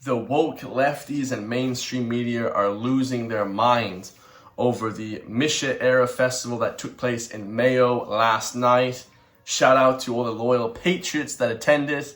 the woke lefties and mainstream media are losing their minds over the Mise Eire festival that took place in Mayo last night. Shout out to all the loyal patriots that attended.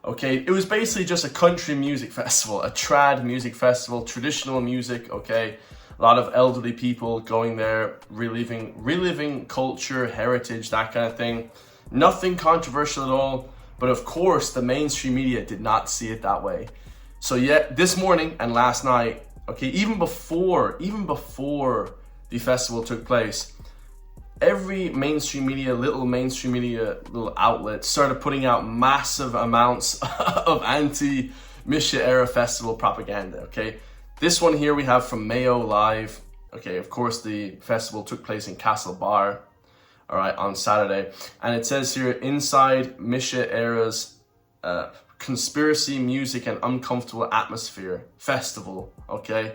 Okay, it was basically just a country music festival, a trad music festival, traditional music, okay? A lot of elderly people going there, reliving culture, heritage, that kind of thing. Nothing controversial at all, but of course the mainstream media did not see it that way. So yeah, this morning and last night, okay, even before the festival took place, every mainstream media, little outlet started putting out massive amounts of anti-Mise Eire festival propaganda, okay? This one here we have from Mayo Live. Okay, of course the festival took place in Castlebar, all right, on Saturday. And it says here, inside Mise Eire's conspiracy, music, and uncomfortable atmosphere festival, okay?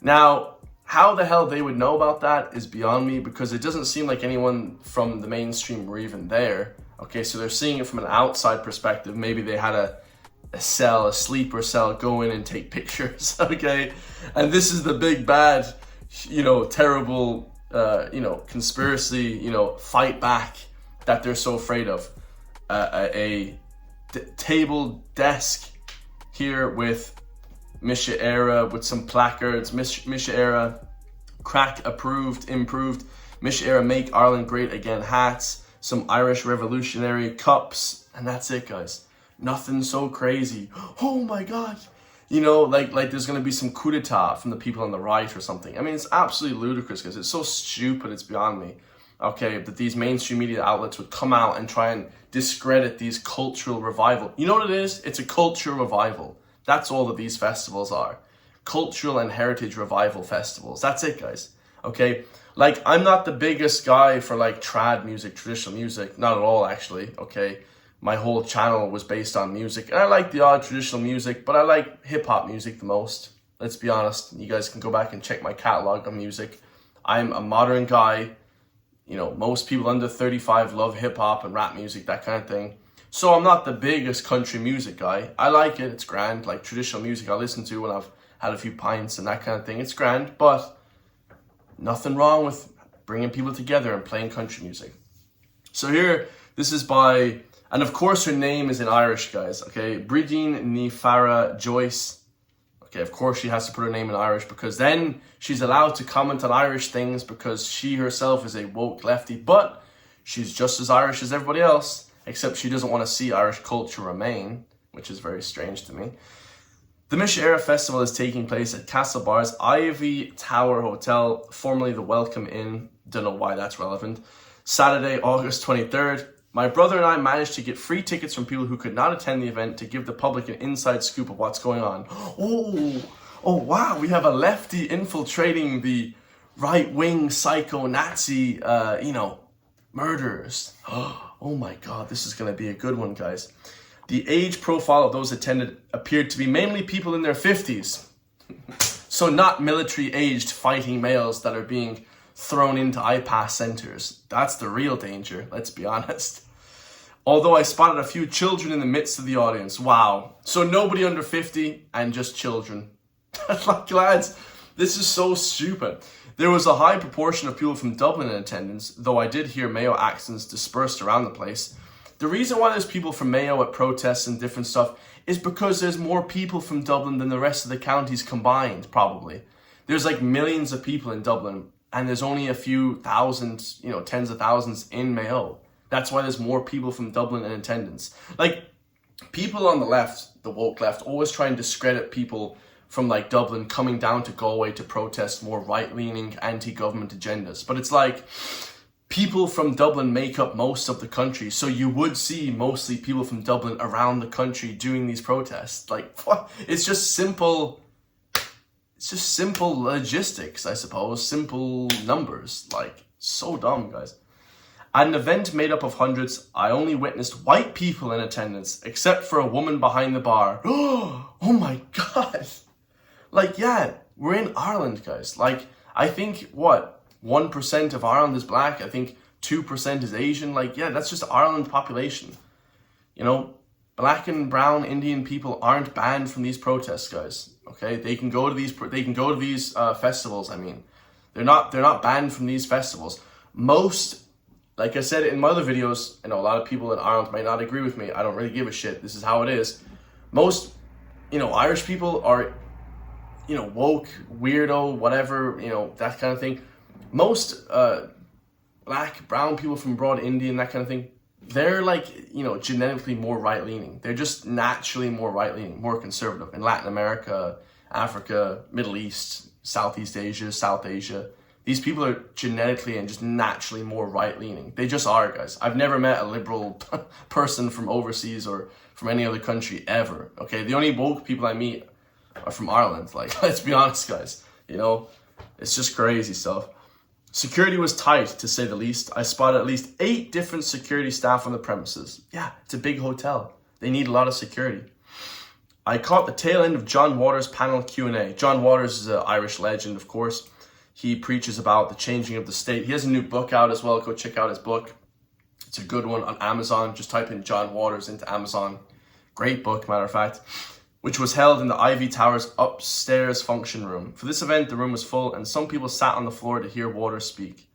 Now, how the hell they would know about that is beyond me, because it doesn't seem like anyone from the mainstream were even there. Okay, so they're seeing it from an outside perspective. Maybe they had a sleeper cell, go in and take pictures, okay? And this is the big bad, terrible, conspiracy, fight back that they're so afraid of. Table desk here with Mise Eire, with some placards, Mise Eire, crack approved, improved, Mise Eire make Ireland great again hats, some Irish revolutionary cups, and that's it, guys. Nothing so crazy. Oh my God. Like there's gonna be some coup d'etat from the people on the right or something. I mean, it's absolutely ludicrous, because it's so stupid, it's beyond me. Okay, that these mainstream media outlets would come out and try and discredit these cultural revival. You know what it is? It's a cultural revival. That's all that these festivals are. Cultural and heritage revival festivals. That's it, guys. Okay? Like, I'm not the biggest guy for like trad music, traditional music. Not at all, actually. Okay? My whole channel was based on music. And I like the odd traditional music, but I like hip-hop music the most. Let's be honest. You guys can go back and check my catalog of music. I'm a modern guy. Most people under 35 love hip-hop and rap music, that kind of thing. So I'm not the biggest country music guy. I like it, it's grand. Like traditional music I listen to when I've had a few pints and that kind of thing. It's grand, but nothing wrong with bringing people together and playing country music. So here, this is by, and of course her name is in Irish, guys, okay? Bridín Ní Fara Joyce. Okay, of course she has to put her name in Irish, because then she's allowed to comment on Irish things, because she herself is a woke lefty, but she's just as Irish as everybody else, except she doesn't want to see Irish culture remain, which is very strange to me. The Mise Eire Festival is taking place at Castlebar's Ivy Tower Hotel, formerly the Welcome Inn. Don't know why that's relevant. Saturday, August 23rd. My brother and I managed to get free tickets from people who could not attend the event to give the public an inside scoop of what's going on. Oh wow, we have a lefty infiltrating the right-wing psycho-Nazi, murderers. Oh my God, this is going to be a good one, guys. The age profile of those attended appeared to be mainly people in their 50s. So not military-aged fighting males that are being thrown into IPAS centers. That's the real danger, let's be honest. Although I spotted a few children in the midst of the audience. Wow. So nobody under 50 and just children. Like, lads, this is so stupid. There was a high proportion of people from Dublin in attendance, though I did hear Mayo accents dispersed around the place. The reason why there's people from Mayo at protests and different stuff is because there's more people from Dublin than the rest of the counties combined, probably. There's like millions of people in Dublin, and there's only a few thousand, tens of thousands in Mayo. That's why there's more people from Dublin in attendance. Like, people on the left, the woke left, always try and discredit people from like Dublin coming down to Galway to protest more right-leaning anti-government agendas. But it's like, people from Dublin make up most of the country, so you would see mostly people from Dublin around the country doing these protests. Like, what? It's just simple logistics, I suppose. Simple numbers. Like, so dumb, guys. At an event made up of hundreds, I only witnessed white people in attendance, except for a woman behind the bar. Oh my God. Like, yeah, we're in Ireland, guys. Like, I think, 1% of Ireland is black. I think 2% is Asian. Like, yeah, that's just Ireland population. Black and brown Indian people aren't banned from these protests, guys. Okay, they can go to these festivals. I mean, they're not banned from these festivals. Most, like I said in my other videos, I know a lot of people in Ireland might not agree with me. I don't really give a shit. This is how it is. Most, Irish people are, woke, weirdo, whatever, that kind of thing. Most black, brown people from abroad, Indian, that kind of thing, they're like, genetically more right-leaning. They're just naturally more right-leaning, more conservative. In Latin America, Africa, Middle East, Southeast Asia, South Asia, these people are genetically and just naturally more right-leaning. They just are, guys. I've never met a liberal person from overseas or from any other country ever, okay? The only woke people I meet are from Ireland. Like, let's be honest, guys. It's just crazy stuff. Security was tight, to say the least. I spotted at least 8 different security staff on the premises. Yeah, it's a big hotel. They need a lot of security. I caught the tail end of John Waters' panel Q&A. John Waters is an Irish legend, of course. He preaches about the changing of the state. He has a new book out as well. Go check out his book. It's a good one on Amazon. Just type in John Waters into Amazon. Great book, matter of fact. Which was held in the Ivy Tower's upstairs function room. For this event, the room was full and some people sat on the floor to hear Waters speak.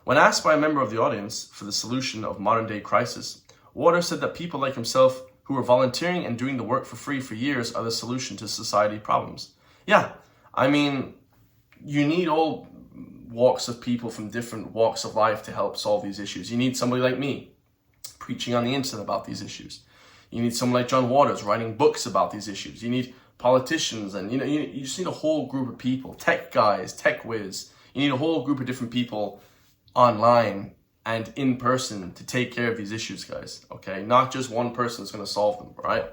When asked by a member of the audience for the solution of modern-day crisis, Waters said that people like himself who were volunteering and doing the work for free for years are the solution to society problems. Yeah, I mean, you need all walks of people from different walks of life to help solve these issues. You need somebody like me preaching on the internet about these issues. You need someone like John Waters writing books about these issues. You need politicians, and you just need a whole group of people, tech guys, tech whiz. You need a whole group of different people online and in person to take care of these issues, guys. Okay, not just one person is going to solve them, right?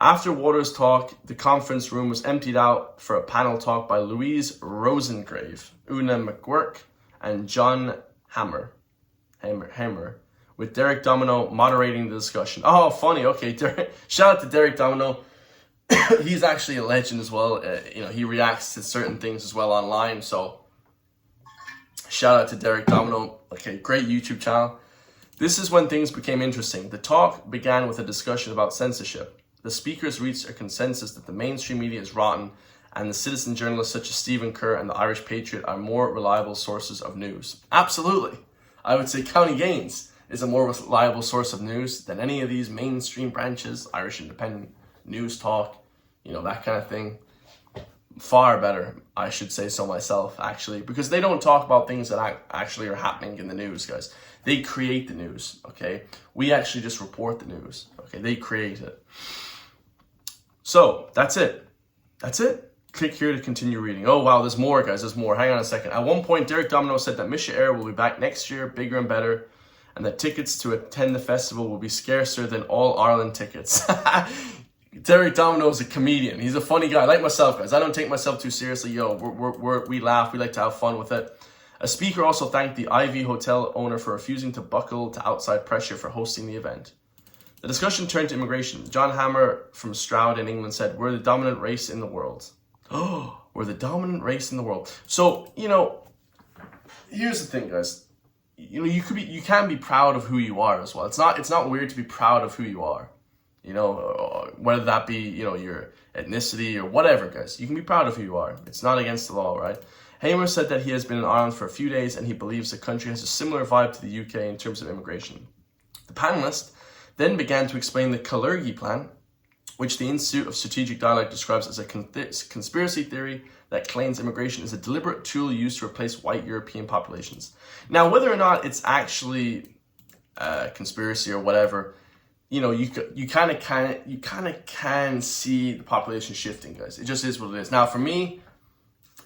After Waters' talk, the conference room was emptied out for a panel talk by Louise Rosengrave, Una McGurk, and John Hammer, with Derek Domino moderating the discussion. Oh, funny. Okay, shout out to Derek Domino. He's actually a legend as well. He reacts to certain things as well online. So shout out to Derek Domino. Okay, great YouTube channel. This is when things became interesting. The talk began with a discussion about censorship. The speakers reached a consensus that the mainstream media is rotten and the citizen journalists such as Stephen Kerr and the Irish Patriot are more reliable sources of news. Absolutely. I would say County Gaines is a more reliable source of news than any of these mainstream branches, Irish Independent, News Talk, that kind of thing. Far better, I should say so myself, actually, because they don't talk about things that actually are happening in the news, guys. They create the news, okay? We actually just report the news, okay? They create it. So, that's it. That's it. Click here to continue reading. Oh, wow, there's more, guys. There's more. Hang on a second. At one point, Derek Domino said that Mise Eire will be back next year, bigger and better, and that tickets to attend the festival will be scarcer than all Ireland tickets. Derek Domino is a comedian. He's a funny guy, like myself, guys. I don't take myself too seriously. We laugh. We like to have fun with it. A speaker also thanked the Ivy Hotel owner for refusing to buckle to outside pressure for hosting the event. The discussion turned to immigration. John Hammer from Stroud in England said, "We're the dominant race in the world." Oh, we're the dominant race in the world. So, here's the thing, guys. You can be proud of who you are as well. It's not weird to be proud of who you are. Whether that be, your ethnicity or whatever, guys. You can be proud of who you are. It's not against the law, right? Hamer said that he has been in Ireland for a few days and he believes the country has a similar vibe to the UK in terms of immigration. The panelist then began to explain the Kalergi plan, which the Institute of Strategic Dialogue describes as a conspiracy theory that claims immigration is a deliberate tool used to replace white European populations. Now, whether or not it's actually a conspiracy or whatever, you kind of can see the population shifting, guys. It just is what it is. Now, for me,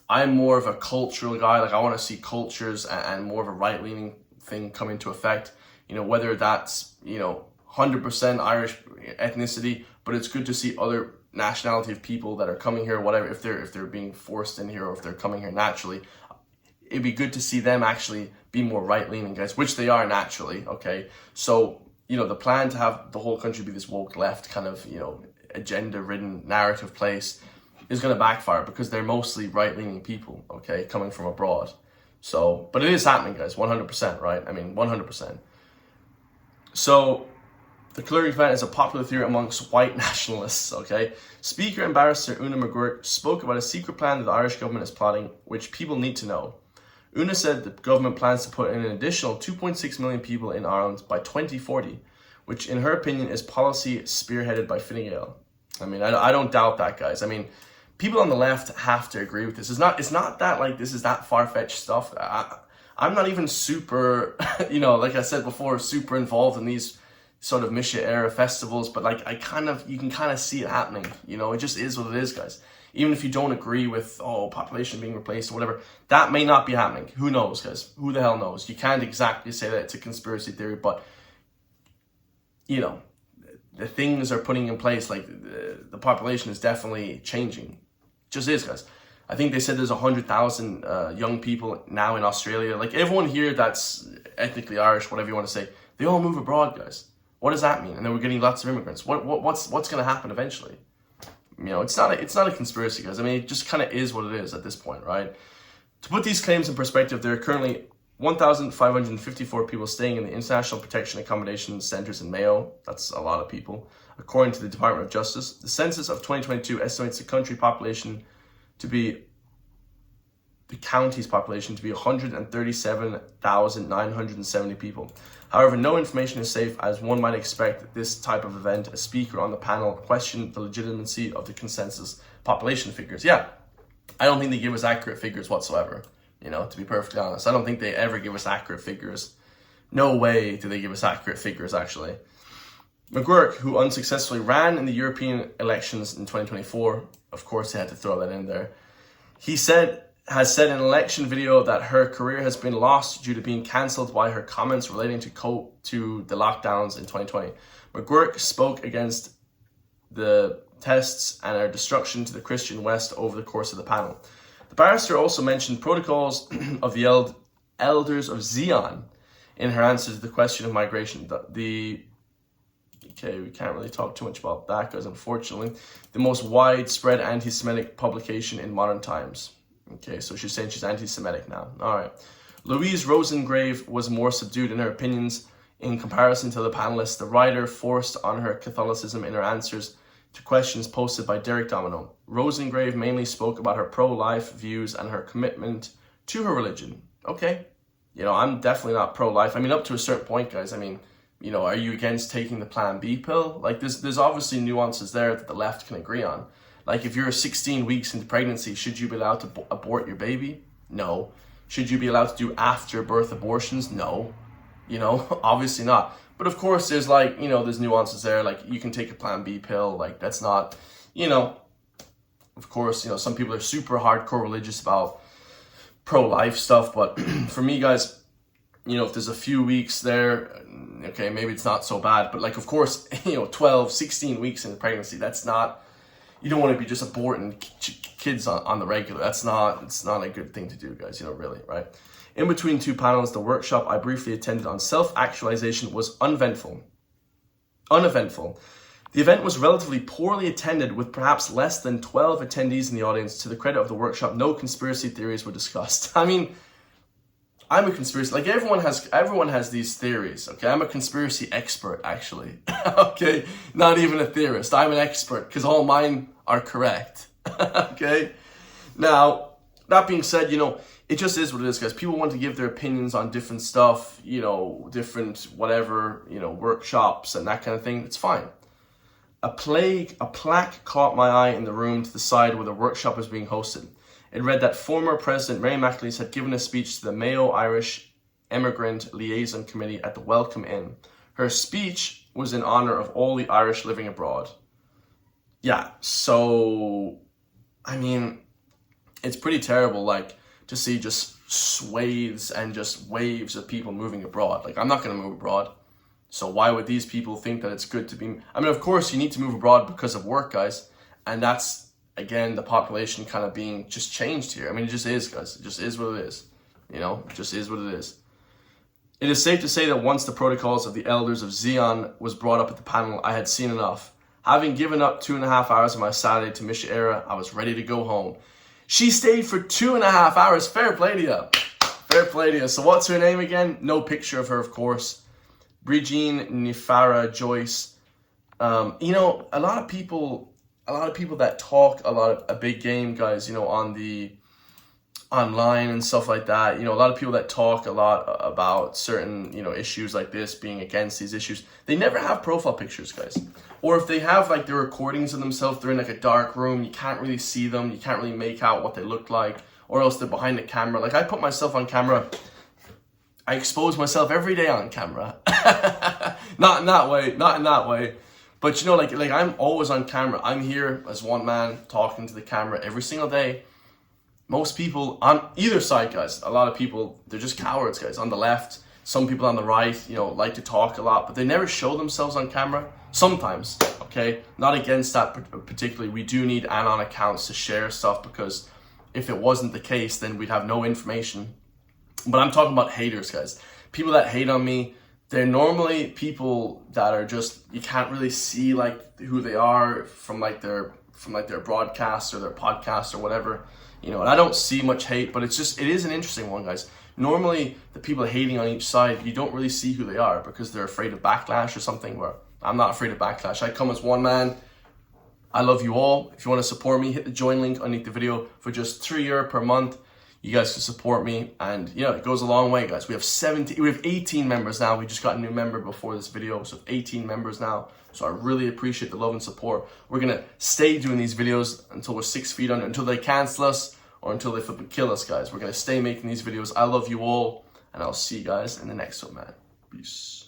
I'm more of a cultural guy. Like, I want to see cultures and more of a right-leaning thing come into effect. Whether that's 100% Irish ethnicity, but it's good to see other nationality of people that are coming here, whatever, if they're being forced in here or if they're coming here naturally. It'd be good to see them actually be more right-leaning, guys, which they are naturally, okay? So, the plan to have the whole country be this woke left kind of, agenda-ridden narrative place is going to backfire because they're mostly right-leaning people, okay, coming from abroad. So, but it is happening, guys, 100%, right? I mean, 100%. So, The caloric event is a popular theory amongst white nationalists, okay? Speaker and barrister Una McGuirk spoke about a secret plan that the Irish government is plotting, which people need to know. Una said the government plans to put in an additional 2.6 million people in Ireland by 2040, which in her opinion is policy spearheaded by Fine Gael. I mean, I don't doubt that, guys. I mean, people on the left have to agree with this. It's not that like this is that far-fetched stuff. I'm not even super, like I said before, super involved in these sort of Mise Eire festivals, but like you can kind of see it happening. It just is what it is, guys. Even if you don't agree with, population being replaced or whatever, that may not be happening. Who knows, guys? Who the hell knows? You can't exactly say that it's a conspiracy theory, but, the things are putting in place, like the population is definitely changing. It just is, guys. I think they said there's 100,000 young people now in Australia. Like everyone here that's ethnically Irish, whatever you want to say, they all move abroad, guys. What does that mean? And then we're getting lots of immigrants. What's going to happen eventually? It's not a conspiracy, guys. I mean, it just kind of is what it is at this point, right? To put these claims in perspective, there are currently 1,554 people staying in the International Protection Accommodation Centres in Mayo. That's a lot of people, according to the Department of Justice. The census of 2022 estimates the county's population to be 137,970 people. However, no information is safe, as one might expect at this type of event. A speaker on the panel questioned the legitimacy of the consensus population figures. Yeah, I don't think they give us accurate figures whatsoever, to be perfectly honest. I don't think they ever give us accurate figures. No way do they give us accurate figures, actually. McGuirk, who unsuccessfully ran in the European elections in 2024, of course they had to throw that in there, has said in an election video that her career has been lost due to being cancelled by her comments relating to the lockdowns in 2020. McGuirk spoke against the tests and their destruction to the Christian West over the course of the panel. The barrister also mentioned protocols of the elders of Zion in her answer to the question of migration. Okay, we can't really talk too much about that, because unfortunately, the most widespread anti-Semitic publication in modern times. Okay, so she's saying she's anti-Semitic now. All right. Louise Rosengrave was more subdued in her opinions in comparison to the panelists. The writer forced on her Catholicism in her answers to questions posted by Derek Domino. Rosengrave mainly spoke about her pro-life views and her commitment to her religion. Okay. I'm definitely not pro-life. I mean, up to a certain point, guys. I mean, are you against taking the Plan B pill? Like, there's obviously nuances there that the left can agree on. Like, if you're 16 weeks into pregnancy, should you be allowed to abort your baby? No. Should you be allowed to do after birth abortions? No. Obviously not. But of course, there's there's nuances there. Like, you can take a Plan B pill. Like, that's not, of course, some people are super hardcore religious about pro-life stuff. But for me, guys, if there's a few weeks there, okay, maybe it's not so bad. But of course, 12, 16 weeks into pregnancy, that's not, you don't want to be just aborting kids on the regular. It's not a good thing to do, guys, really, right? In between two panels, the workshop I briefly attended on self-actualization was uneventful. The event was relatively poorly attended, with perhaps less than 12 attendees in the audience. To the credit of the workshop, no conspiracy theories were discussed. I mean, I'm a conspiracy, everyone has these theories, okay? I'm a conspiracy expert, actually, okay? Not even a theorist, I'm an expert, because all mine are correct, okay? Now, that being said, it just is what it is, guys. People want to give their opinions on different stuff, different whatever, workshops and that kind of thing. It's fine. A plaque caught my eye in the room to the side where the workshop was being hosted. It read that former President Mary McAleese had given a speech to the Mayo Irish Immigrant Liaison Committee at the Welcome Inn. Her speech was in honor of all the Irish living abroad. Yeah, so, I mean, it's pretty terrible, to see just swathes and just waves of people moving abroad. I'm not going to move abroad. So why would these people think that it's good to be... I mean, of course, you need to move abroad because of work, guys. And that's, again, the population kind of being just changed here. I mean, it just is, guys. It just is what it is. It just is what it is. It is safe to say that once the protocols of the elders of Zion was brought up at the panel, I had seen enough. Having given up 2.5 hours of my Saturday to Mise Eire, I was ready to go home. She stayed for 2.5 hours. Fair play to you. Fair play to you. So what's her name again? No picture of her, of course. Brigine Nifara Joyce. You know, a lot of people that talk a big game, guys, you know, on the online and stuff like that, you know, a lot of people that talk a lot about certain, you know, issues like this, being against these issues, they never have profile pictures, guys. Or if they have like the recordings of themselves, they're in like a dark room, you can't really see them, you can't really make out what they look like, or else they're behind the camera. Like, I put myself on camera, I expose myself every day on camera. Not in that way. But you know, like I'm always on camera. I'm here as one man talking to the camera every single day. Most people on either side, guys, a lot of people, they're just cowards, guys. On the left, some people on the right, you know, like to talk a lot, but they never show themselves on camera. Sometimes, okay? Not against that particularly. We do need anon accounts to share stuff, because if it wasn't the case, then we'd have no information. But I'm talking about haters, guys. People that hate on me, they're normally people that are just, you can't really see like who they are from like their broadcast or their podcast or whatever. You know, and I don't see much hate, but it is an interesting one, guys. Normally, the people hating on each side, you don't really see who they are because they're afraid of backlash or something, where I'm not afraid of backlash. I come as one man. I love you all. If you want to support me, hit the join link underneath the video. For just €3 per month, you guys can support me. And, you know, it goes a long way, guys. We have 18 members now. We just got a new member before this video, so 18 members now. So I really appreciate the love and support. We're going to stay doing these videos until we're 6 feet under, until they cancel us or until they flipping kill us, guys. We're going to stay making these videos. I love you all, and I'll see you guys in the next one, man. Peace.